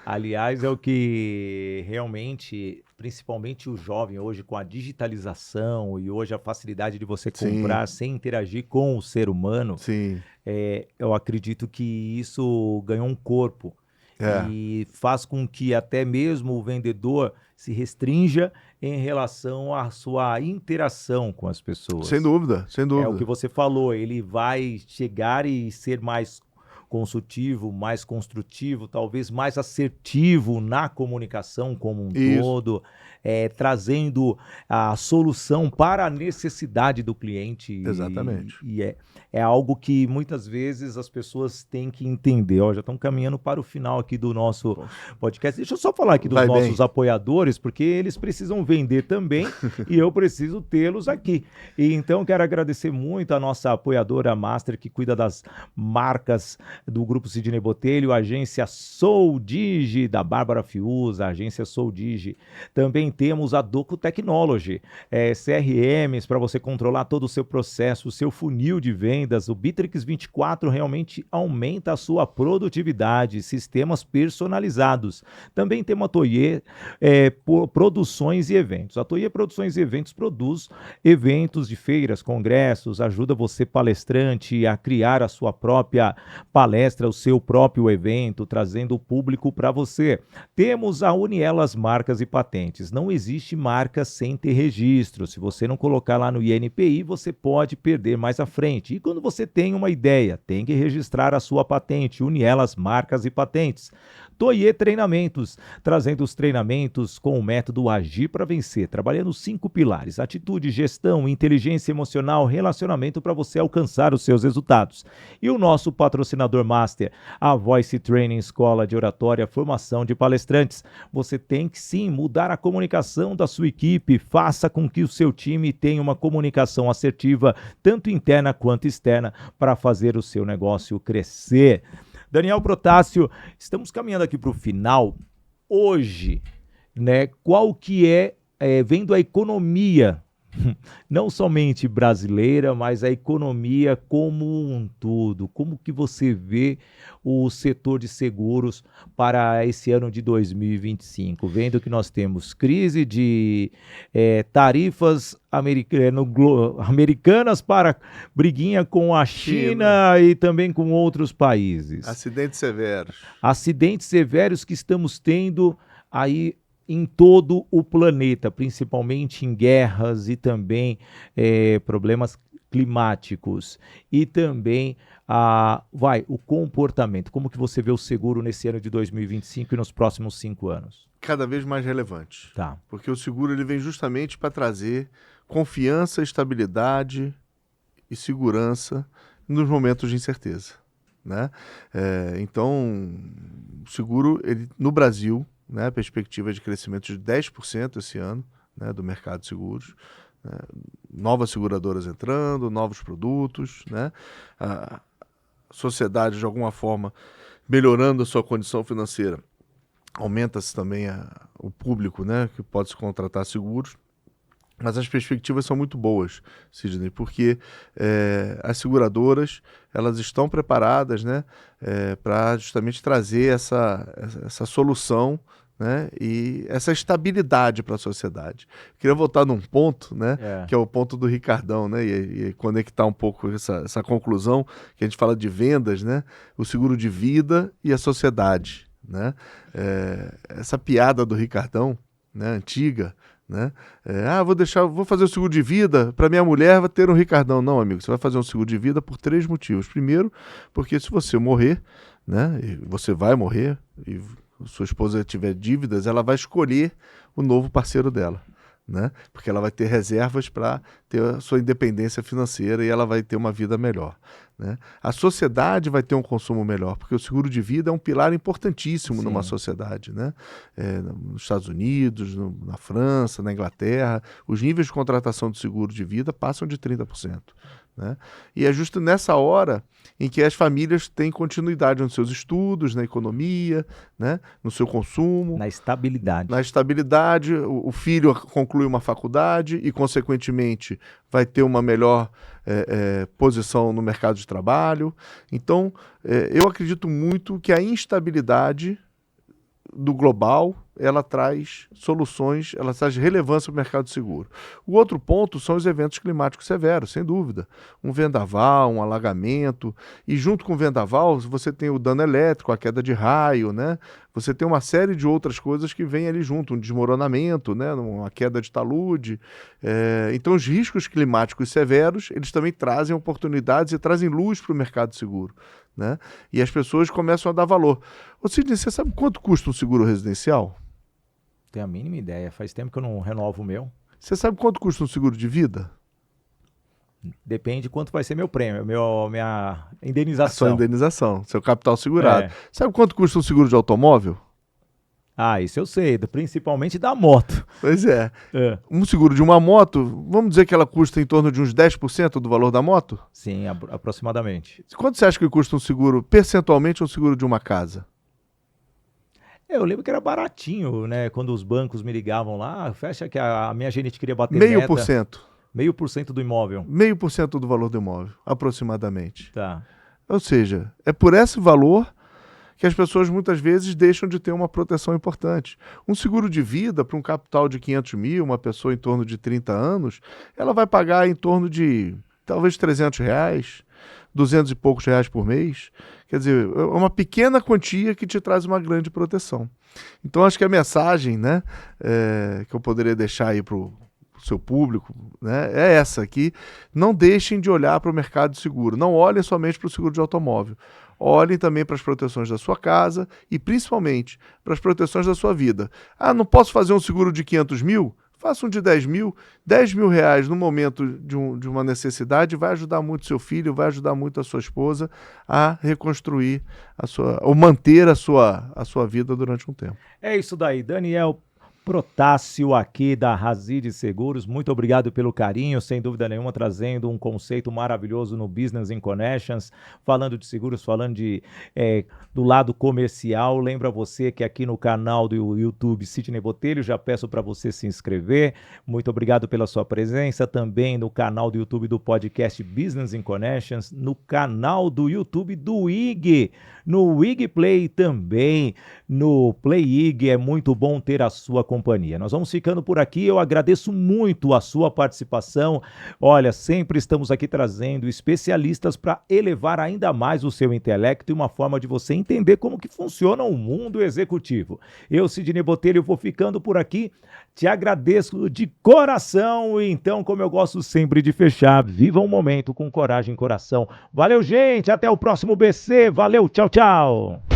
Aliás, é o que realmente, principalmente o jovem hoje, com a digitalização e hoje a facilidade de você comprar sem interagir com o ser humano, eu acredito que isso ganhou um corpo. E faz com que até mesmo o vendedor se restrinja em relação à sua interação com as pessoas. Sem dúvida, sem dúvida. É o que você falou, ele vai chegar e ser mais consultivo, mais construtivo, talvez mais assertivo na comunicação como um todo, trazendo a solução para a necessidade do cliente. Exatamente. E é algo que muitas vezes as pessoas têm que entender. Já estão caminhando para o final aqui do nosso podcast. Deixa eu só falar aqui dos nossos apoiadores, porque eles precisam vender também e eu preciso tê-los aqui. E então quero agradecer muito a nossa apoiadora Master, que cuida das marcas do Grupo Sidney Botelho, a agência Soldigi, da Bárbara Fiuza, a agência Soldigi. Também temos a Doco Technology, CRMs para você controlar todo o seu processo, o seu funil de vendas. O Bitrix 24 realmente aumenta a sua produtividade, sistemas personalizados. Também temos a Toye Produções e Eventos. A Toye Produções e Eventos produz eventos de feiras, congressos, ajuda você palestrante a criar a sua própria palestra palestra, o seu próprio evento, trazendo o público para você. Temos a Unielas Marcas e Patentes. Não existe marca sem ter registro. Se você não colocar lá no INPI, você pode perder mais à frente. E quando você tem uma ideia, tem que registrar a sua patente. Unielas Marcas e Patentes. Toye Treinamentos, trazendo os treinamentos com o método Agir para Vencer, trabalhando 5 pilares: atitude, gestão, inteligência emocional, relacionamento para você alcançar os seus resultados. E o nosso patrocinador master, a Voice Training Escola de Oratória, formação de palestrantes. Você tem que sim mudar a comunicação da sua equipe, faça com que o seu time tenha uma comunicação assertiva, tanto interna quanto externa, para fazer o seu negócio crescer. Daniel Protásio, estamos caminhando aqui para o final. Hoje, né, qual que vendo a economia, não somente brasileira, mas a economia como um todo, como que você vê o setor de seguros para esse ano de 2025? Vendo que nós temos crise de tarifas americanas para briguinha com a China e também com outros países. Acidentes severos. Acidentes severos que estamos tendo aí em todo o planeta, principalmente em guerras e também problemas climáticos. E também o comportamento. Como que você vê o seguro nesse ano de 2025 e nos próximos 5 anos? Cada vez mais relevante. Tá. Porque o seguro ele vem justamente para trazer confiança, estabilidade e segurança nos momentos de incerteza, né? Então, o seguro, no Brasil, né, perspectiva de crescimento de 10% esse ano, né, do mercado de seguros, né, novas seguradoras entrando, novos produtos, né, a sociedade, de alguma forma, melhorando a sua condição financeira. Aumenta-se também o público, né, que pode se contratar seguros. Mas as perspectivas são muito boas, Sidney, porque as seguradoras elas estão preparadas, né, para justamente trazer essa solução, né, e essa estabilidade para a sociedade. Queria voltar num ponto, né, que é o ponto do Ricardão, né, e conectar um pouco essa conclusão, que a gente fala de vendas, né, o seguro de vida e a sociedade, né, essa piada do Ricardão, né, antiga, né? Vou fazer o seguro de vida para minha mulher vai ter um Ricardão. Não, amigo, você vai fazer um seguro de vida por 3 motivos. Primeiro, porque se você morrer, né, e você vai morrer, e sua esposa tiver dívidas, ela vai escolher o novo parceiro dela, né? Porque ela vai ter reservas para ter a sua independência financeira e ela vai ter uma vida melhor, né? A sociedade vai ter um consumo melhor, porque o seguro de vida é um pilar importantíssimo numa sociedade, né? Nos Estados Unidos, na França, na Inglaterra, os níveis de contratação de seguro de vida passam de 30%. Né? E é justo nessa hora em que as famílias têm continuidade nos seus estudos, na economia, né? No seu consumo. Na estabilidade. Na estabilidade, o filho conclui uma faculdade e, consequentemente, vai ter uma melhor posição no mercado de trabalho. Então, eu acredito muito que a instabilidade do global, ela traz soluções, ela traz relevância para o mercado seguro. O outro ponto são os eventos climáticos severos, sem dúvida. Um vendaval, um alagamento, e junto com o vendaval você tem o dano elétrico, a queda de raio, né? Você tem uma série de outras coisas que vêm ali junto, um desmoronamento, né? Uma queda de talude. Então os riscos climáticos severos, eles também trazem oportunidades e trazem luz para o mercado seguro, né? E as pessoas começam a dar valor. Ô Sidney, você sabe quanto custa um seguro residencial? Tenho a mínima ideia. Faz tempo que eu não renovo o meu. Você sabe quanto custa um seguro de vida? Depende de quanto vai ser meu prêmio, minha indenização. A sua indenização, seu capital segurado. Sabe quanto custa um seguro de automóvel? Isso eu sei, principalmente da moto. Pois é. Um seguro de uma moto, vamos dizer que ela custa em torno de uns 10% do valor da moto? Sim, aproximadamente. Quanto você acha que custa um seguro, percentualmente, um seguro de uma casa? Eu lembro que era baratinho, né? Quando os bancos me ligavam lá, fecha que a minha gerente queria bater 0,5%. 0,5% do imóvel. 0,5% do valor do imóvel, aproximadamente. Tá. Ou seja, é por esse valor que as pessoas muitas vezes deixam de ter uma proteção importante. Um seguro de vida para um capital de 500 mil, uma pessoa em torno de 30 anos, ela vai pagar em torno de talvez R$300, 200 e poucos reais por mês. Quer dizer, é uma pequena quantia que te traz uma grande proteção. Então, acho que a mensagem, né, que eu poderia deixar aí para o seu público, né, é essa aqui: não deixem de olhar para o mercado de seguro. Não olhem somente para o seguro de automóvel. Olhem também para as proteções da sua casa e, principalmente, para as proteções da sua vida. Ah, não posso fazer um seguro de 500 mil? Faça um de 10 mil. 10 mil reais no momento de uma necessidade vai ajudar muito seu filho, vai ajudar muito a sua esposa a reconstruir ou manter a sua vida durante um tempo. É isso daí, Daniel Protássio aqui da Razide Seguros, muito obrigado pelo carinho, sem dúvida nenhuma, trazendo um conceito maravilhoso no Business in Connections, falando de seguros, falando do lado comercial. Lembra você que aqui no canal do YouTube Sidney Botelho, já peço para você se inscrever, muito obrigado pela sua presença, também no canal do YouTube do podcast Business in Connections, no canal do YouTube do IG, no IG Play também, no Play IG, é muito bom ter a sua companhia. Nós vamos ficando por aqui, eu agradeço muito a sua participação. Olha, sempre estamos aqui trazendo especialistas para elevar ainda mais o seu intelecto e uma forma de você entender como que funciona o mundo executivo. Eu, Sidney Botelho, vou ficando por aqui, te agradeço de coração, e então, como eu gosto sempre de fechar, viva um momento com coragem e coração. Valeu, gente, até o próximo BC, valeu, tchau, tchau!